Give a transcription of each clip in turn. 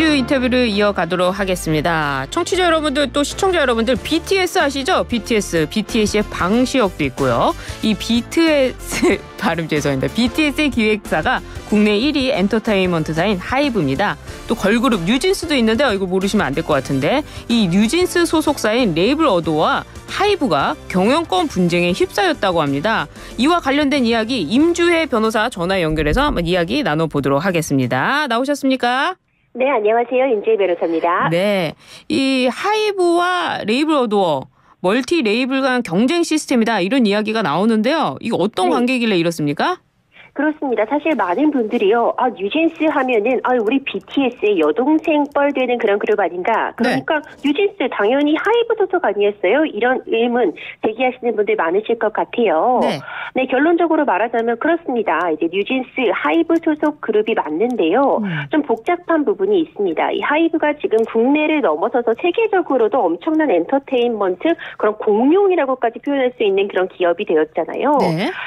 이슈 인터뷰를 이어가도록 하겠습니다. 청취자 여러분들 또 시청자 여러분들 BTS 아시죠? BTS의 방시혁도 있고요. 이 BTS 발음 죄송합니다. BTS의 기획사가 국내 1위 엔터테인먼트사인 하이브입니다. 또 걸그룹 뉴진스도 있는데요. 이거 모르시면 안 될 것 같은데 이 뉴진스 소속사인 레이블 어도어와 하이브가 경영권 분쟁에 휩싸였다고 합니다. 이와 관련된 이야기 임주혜 변호사 전화 연결해서 한번 이야기 나눠보도록 하겠습니다. 나오셨습니까? 네, 안녕하세요. 임주혜 변호사입니다. 네, 이 하이브와 레이블 어도어 멀티 레이블 간 경쟁 시스템이다 이런 이야기가 나오는데요. 이거 어떤 관계길래 이렇습니까? 그렇습니다. 사실 많은 분들이요. 뉴진스 하면은 우리 BTS의 여동생 뻘되는 그런 그룹 아닌가. 그러니까 뉴진스 당연히 하이브 소속 아니었어요? 이런 의문 제기하시는 분들 많으실 것 같아요. 네, 결론적으로 말하자면 그렇습니다. 이제 뉴진스 하이브 소속 그룹이 맞는데요. 좀 복잡한 부분이 있습니다. 이 하이브가 지금 국내를 넘어서서 세계적으로도 엄청난 엔터테인먼트 그런 공룡이라고까지 표현할 수 있는 그런 기업이 되었잖아요.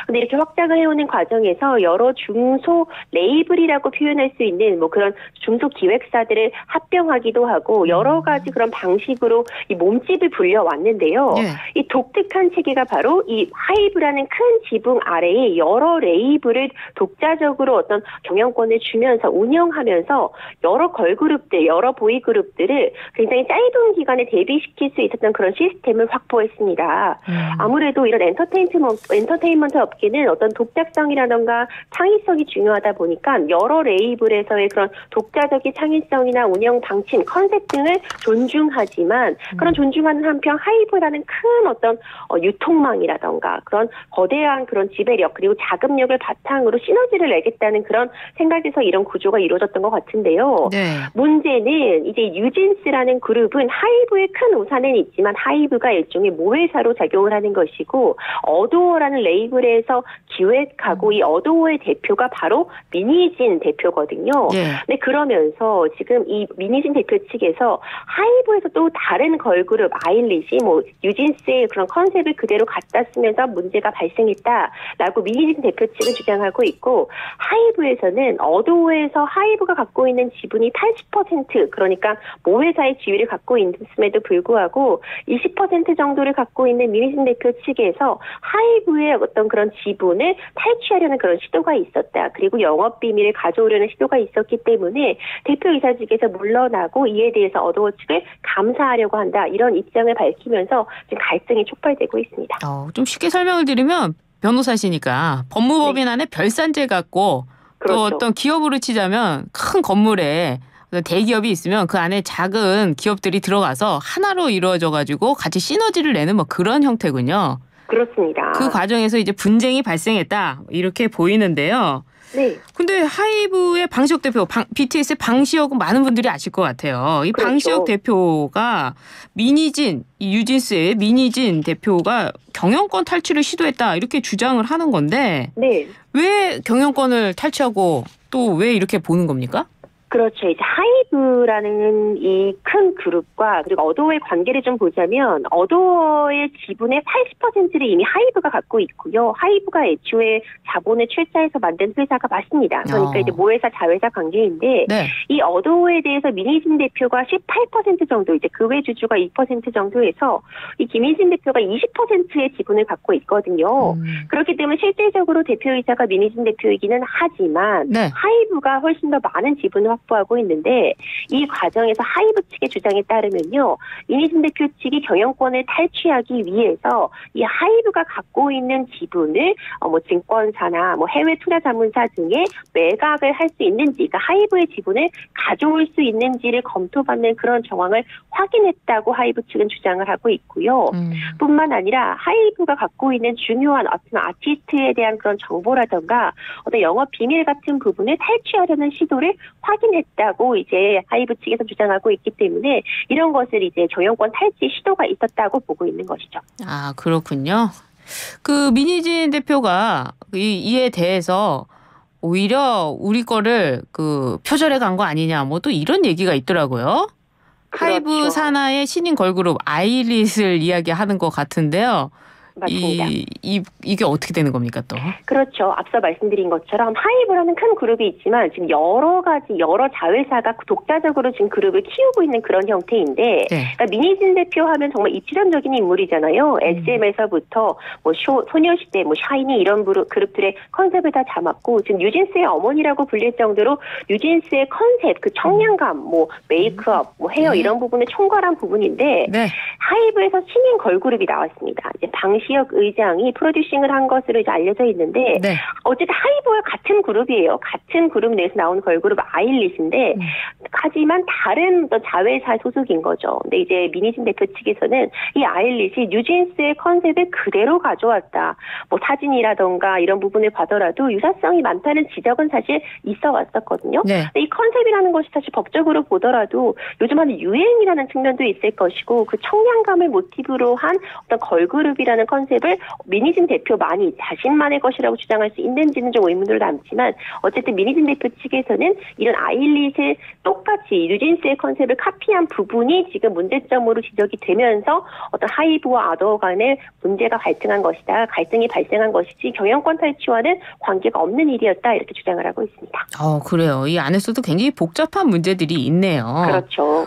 근데 이렇게 확장을 해오는 과정에서 여러 중소 레이블이라고 표현할 수 있는 뭐 그런 중소 기획사들을 합병하기도 하고 여러 가지 그런 방식으로 이 몸집을 불려왔는데요. 이 독특한 체계가 바로 이 하이브라는 큰 지붕 아래에 여러 레이블을 독자적으로 어떤 경영권을 주면서 운영하면서 여러 걸그룹들, 여러 보이그룹들을 굉장히 짧은 기간에 데뷔시킬 수 있었던 그런 시스템을 확보했습니다. 아무래도 이런 엔터테인먼트 업계는 어떤 독자성이라던가 창의성이 중요하다 보니까 여러 레이블에서의 그런 독자적인 창의성이나 운영 방침, 컨셉 등을 존중하지만 그런 존중하는 한편 하이브라는 큰 어떤 유통망이라던가 그런 거대한 그런 지배력 그리고 자금력을 바탕으로 시너지를 내겠다는 그런 생각에서 이런 구조가 이루어졌던 것 같은데요. 문제는 이제 뉴진스라는 그룹은 하이브의 큰 우산은 있지만 하이브가 일종의 모회사로 작용을 하는 것이고 어도어라는 레이블에서 기획하고 이 어도어의 대표가 바로 미니진 대표거든요. 네, 그러면서 지금 이 미니진 대표 측에서 하이브에서 또 다른 걸그룹 아일리시, 뭐 뉴진스의 그런 컨셉을 그대로 갖다 쓰면서 문제가 발생했다라고 미니진 대표 측은 주장하고 있고 하이브에서는 어도어에서 하이브가 갖고 있는 지분이 80% 그러니까 모회사의 지위를 갖고 있음에도 불구하고 20% 정도를 갖고 있는 미니진 대표 측에서 하이브의 어떤 그런 지분을 탈취하려는 그런 시도가 있었다. 그리고 영업 비밀을 가져오려는 시도가 있었기 때문에 대표이사직에서 물러나고 이에 대해서 어도어 측을 감사하려고 한다. 이런 입장을 밝히면서 지금 갈등이 촉발되고 있습니다. 좀 쉽게 설명을 드리면 변호사시니까 법무법인 안에 별산재 같고 또 어떤 기업으로 치자면 큰 건물에 대기업이 있으면 그 안에 작은 기업들이 들어가서 하나로 이루어져가지고 같이 시너지를 내는 뭐 그런 형태군요. 그렇습니다. 그 과정에서 이제 분쟁이 발생했다 이렇게 보이는데요. 근데 하이브의 방시혁 대표, BTS의 방시혁은 많은 분들이 아실 것 같아요. 이 방시혁 대표가 미니진, 이 뉴진스의 미니진 대표가 경영권 탈취를 시도했다 이렇게 주장을 하는 건데 왜 경영권을 탈취하고 또 왜 이렇게 보는 겁니까? 그렇죠. 이제 하이브라는 이 큰 그룹과 그리고 어도어의 관계를 좀 보자면 어도어의 지분의 80%를 이미 하이브가 갖고 있고요. 하이브가 애초에 자본을 출자해서 만든 회사가 맞습니다. 그러니까 이제 모회사 자회사 관계인데 이 어도어에 대해서 미니진 대표가 18% 정도 이제 그 외 주주가 2% 정도에서 이 김희진 대표가 20%의 지분을 갖고 있거든요. 그렇기 때문에 실질적으로 대표이사가 미니진 대표이기는 하지만 하이브가 훨씬 더 많은 지분을 확보하고 있는데 이 과정에서 하이브 측의 주장에 따르면요. 미니진 대표 측이 경영권을 탈취하기 위해서 이 하이브가 갖고 있는 지분을 뭐 증권사나 뭐 해외 투자 자문사 등에 매각을 할 수 있는지 그러니까 하이브의 지분을 가져올 수 있는지를 검토받는 그런 정황을 확인했다고 하이브 측은 주장을 하고 있고요. 뿐만 아니라 하이브가 갖고 있는 중요한 어떤 아티스트에 대한 그런 정보라든가 어떤 영업 비밀 같은 부분을 탈취하려는 시도를 확인했다고 이제 하이브 측에서 주장하고 있기 때문에 이런 것을 이제 경영권 탈취 시도가 있었다고 보고 있는 것이죠. 아, 그렇군요. 그 미니진 대표가 이에 대해서 오히려 우리 거를 그 표절해 간 거 아니냐 뭐 또 이런 얘기가 있더라고요. 하이브 산하의 신인 걸그룹 아이릿을 이야기하는 것 같은데요. 맞습니다. 이게 어떻게 되는 겁니까 또? 그렇죠. 앞서 말씀드린 것처럼 하이브라는 큰 그룹이 있지만 지금 여러 자회사가 독자적으로 지금 그룹을 키우고 있는 그런 형태인데 네. 그러니까 민희진 대표 하면 정말 입지론적인 인물이잖아요. SM에서부터 뭐 소녀시대, 뭐 샤이니 이런 그룹들의 컨셉을 다 담았고 지금 뉴진스의 어머니라고 불릴 정도로 뉴진스의 컨셉, 그 청량감, 뭐 메이크업, 뭐 헤어 이런 부분을 총괄한 부분인데 네. 하이브에서 신인 걸그룹이 나왔습니다. 이제 방시혁 의장이 프로듀싱을 한 것으로 이제 알려져 있는데 네. 어쨌든 하이브와 같은 그룹이에요. 같은 그룹 내에서 나온 걸그룹 아일릿인데 하지만 다른 또 자회사 소속인 거죠. 근데 이제 민희진 대표 측에서는 이 아일릿이 뉴진스의 컨셉을 그대로 가져왔다. 뭐 사진이라던가 이런 부분을 봐더라도 유사성이 많다는 지적은 사실 있어 왔었거든요. 네. 근데 이 컨셉이라는 것이 사실 법적으로 보더라도 요즘 하는 유행이라는 측면도 있을 것이고 그 청량감을 모티브로 한 어떤 걸그룹이라는 컨셉을 민희진 대표만이 자신만의 것이라고 주장할 수 있는지는 좀 의문으로 남지만 어쨌든 민희진 대표 측에서는 이런 아일릿을 똑같이 뉴진스의 컨셉을 카피한 부분이 지금 문제점으로 지적이 되면서 어떤 하이브와 아더 간의 문제가 갈등한 것이다. 갈등이 발생한 것이지 경영권 탈취와는 관계가 없는 일이었다. 이렇게 주장을 하고 있습니다. 그래요. 이 안에서도 굉장히 복잡한 문제들이 있네요. 그렇죠.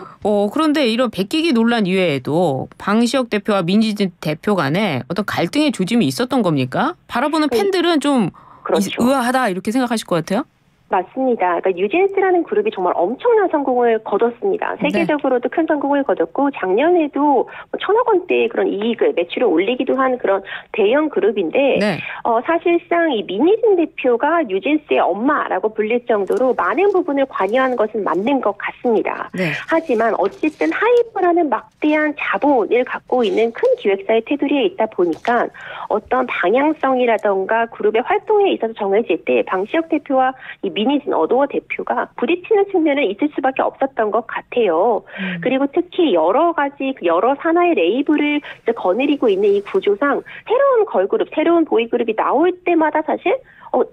그런데 이런 백기기 논란 이외에도 방시혁 대표와 민희진 대표 간에 어떤 갈등의 조짐이 있었던 겁니까? 바라보는 팬들은 좀 그렇죠. 의아하다 이렇게 생각하실 것 같아요. 맞습니다. 그러니까 뉴진스라는 그룹이 정말 엄청난 성공을 거뒀습니다. 세계적으로도 큰 성공을 거뒀고 작년에도 뭐 1,000억 원대의 그런 이익을 매출을 올리기도 한 그런 대형 그룹인데 네. 사실상 이 민희진 대표가 뉴진스의 엄마라고 불릴 정도로 많은 부분을 관여하는 것은 맞는 것 같습니다. 네. 하지만 어쨌든 하이브라는 막대한 자본을 갖고 있는 큰 기획사의 테두리에 있다 보니까 어떤 방향성이라던가 그룹의 활동에 있어서 정해질 때 방시혁 대표와 이 민희진 어도어 대표가 부딪히는 측면은 있을 수밖에 없었던 것 같아요. 그리고 특히 여러 가지 여러 산하의 레이블을 이제 거느리고 있는 이 구조상 새로운 걸그룹, 새로운 보이그룹이 나올 때마다 사실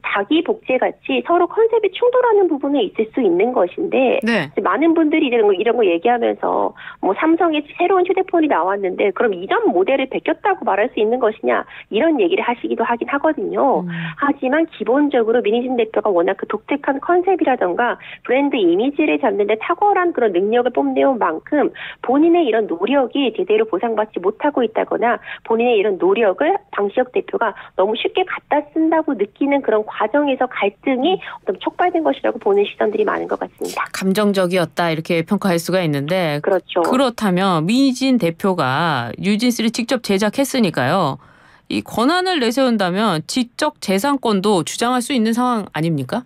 자기 복제같이 서로 컨셉이 충돌하는 부분에 있을 수 있는 것인데 네. 많은 분들이 이런 거 얘기하면서 뭐 삼성의 새로운 휴대폰이 나왔는데 그럼 이전 모델을 베꼈다고 말할 수 있는 것이냐 이런 얘기를 하시기도 하긴 하거든요. 하지만 기본적으로 민희진 대표가 워낙 그 독특한 컨셉이라던가 브랜드 이미지를 잡는 데 탁월한 그런 능력을 뽐내온 만큼 본인의 이런 노력이 제대로 보상받지 못하고 있다거나 본인의 이런 노력을 방시혁 대표가 너무 쉽게 갖다 쓴다고 느끼는 그런 과정에서 갈등이 좀 촉발된 것이라고 보는 시선들이 많은 것 같습니다. 감정적이었다 이렇게 평가할 수가 있는데 그렇죠. 그렇다면 민희진 대표가 뉴진스를 직접 제작했으니까요. 이 권한을 내세운다면 지적 재산권도 주장할 수 있는 상황 아닙니까?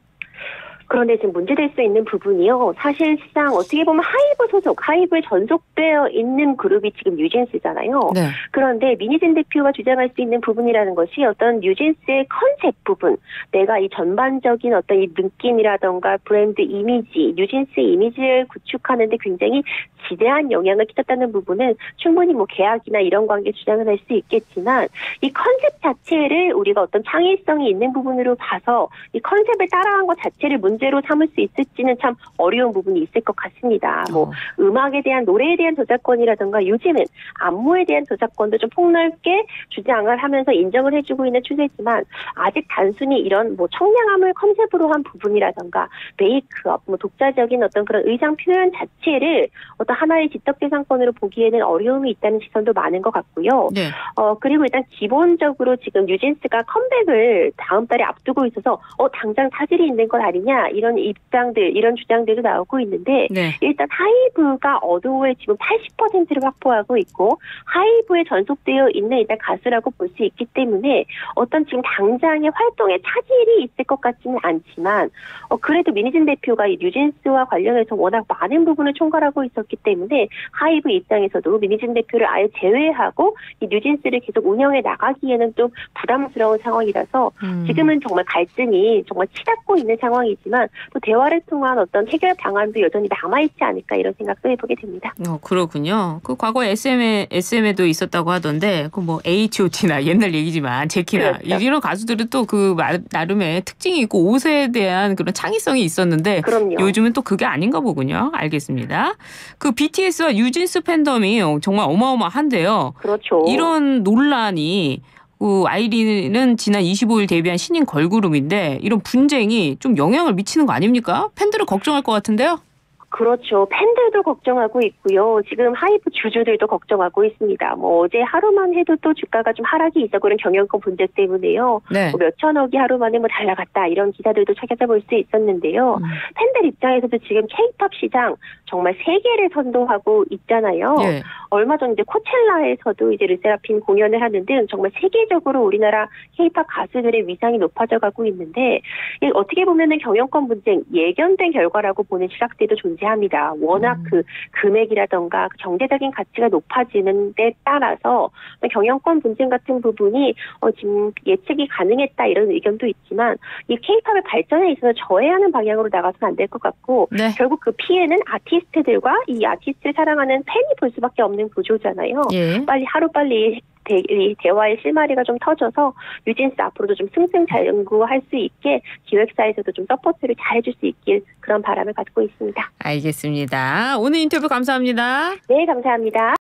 그런데 지금 문제될 수 있는 부분이요. 사실상 어떻게 보면 하이브 소속, 하이브에 전속되어 있는 그룹이 지금 뉴진스잖아요. 네. 그런데 민희진 대표가 주장할 수 있는 부분이라는 것이 어떤 뉴진스의 컨셉 부분, 내가 이 전반적인 어떤 이 느낌이라던가 브랜드 이미지, 뉴진스의 이미지를 구축하는 데 굉장히 지대한 영향을 끼쳤다는 부분은 충분히 뭐 계약이나 이런 관계 주장을 할 수 있겠지만 이 컨셉 자체를 우리가 어떤 창의성이 있는 부분으로 봐서 이 컨셉을 따라한 것 자체를 문제로 삼을 수 있을지는 참 어려운 부분이 있을 것 같습니다. 뭐 음악에 대한 노래에 대한 저작권이라든가 요즘은 안무에 대한 저작권도 좀 폭넓게 주장을 하면서 인정을 해주고 있는 추세지만 아직 단순히 이런 뭐 청량함을 컨셉으로 한 부분이라든가 메이크업, 뭐 독자적인 어떤 그런 의상 표현 자체를 어떤 하나의 지적재산권으로 보기에는 어려움이 있다는 시선도 많은 것 같고요. 네. 그리고 일단 기본적으로 지금 뉴진스가 컴백을 다음 달에 앞두고 있어서 당장 차질이 있는 것 아니냐 이런 입장들, 이런 주장들도 나오고 있는데 네. 일단 하이브가 어도어의 지금 80%를 확보하고 있고 하이브에 전속되어 있는 일단 가수라고 볼 수 있기 때문에 어떤 지금 당장의 활동에 차질이 있을 것 같지는 않지만 그래도 민희진 대표가 이 뉴진스와 관련해서 워낙 많은 부분을 총괄하고 있었기 때문에 하이브 입장에서도 민희진 대표를 아예 제외하고 이 뉴진스를 계속 운영해 나가기에는 좀 부담스러운 상황이라서 지금은 정말 갈등이 정말 치닫고 있는 상황이지만 또 대화를 통한 어떤 해결 방안도 여전히 남아있지 않을까 이런 생각도 해보게 됩니다. 그렇군요. 그 과거에 SM에도 있었다고 하던데 그 뭐 H.O.T나 옛날 얘기지만 제키나 그렇죠. 이런 가수들은 또 그 나름의 특징이 있고 옷에 대한 그런 창의성이 있었는데 그럼요. 요즘은 또 그게 아닌가 보군요. 알겠습니다. 그 BTS와 뉴진스 팬덤이 정말 어마어마한데요. 그렇죠. 이런 논란이 아이린은 지난 25일 데뷔한 신인 걸그룹인데 이런 분쟁이 좀 영향을 미치는 거 아닙니까? 팬들은 걱정할 것 같은데요. 그렇죠. 팬들도 걱정하고 있고요. 지금 하이브 주주들도 걱정하고 있습니다. 뭐 어제 하루만 해도 또 주가가 좀 하락이 있었고 그런 경영권 분쟁 때문에요. 네. 뭐 몇천억이 하루 만에 뭐 날아갔다 이런 기사들도 찾아볼 수 있었는데요. 팬들 입장에서도 지금 K-팝 시장 정말 세계를 선도하고 있잖아요. 예. 얼마 전 이제 코첼라에서도 이제 르세라핌 공연을 하는 등 정말 세계적으로 우리나라 K-팝 가수들의 위상이 높아져 가고 있는데 어떻게 보면은 경영권 분쟁 예견된 결과라고 보는 시각들도 존재합니다. 워낙 그 금액이라던가 경제적인 가치가 높아지는 데 따라서 경영권 분쟁 같은 부분이 지금 예측이 가능했다 이런 의견도 있지만 이 K-팝의 발전에 있어서 저해하는 방향으로 나가서는 안 될 것 같고 네. 결국 그 피해는 아티스트들과 이 아티스트를 사랑하는 팬이 볼 수밖에 없는 구조잖아요. 예. 하루빨리 대화의 실마리가 좀 터져서 뉴진스 앞으로도 좀 승승장구할 수 있게 기획사에서도 좀 서포트를 잘 해줄 수 있길 그런 바람을 갖고 있습니다. 알겠습니다. 오늘 인터뷰 감사합니다. 네, 감사합니다.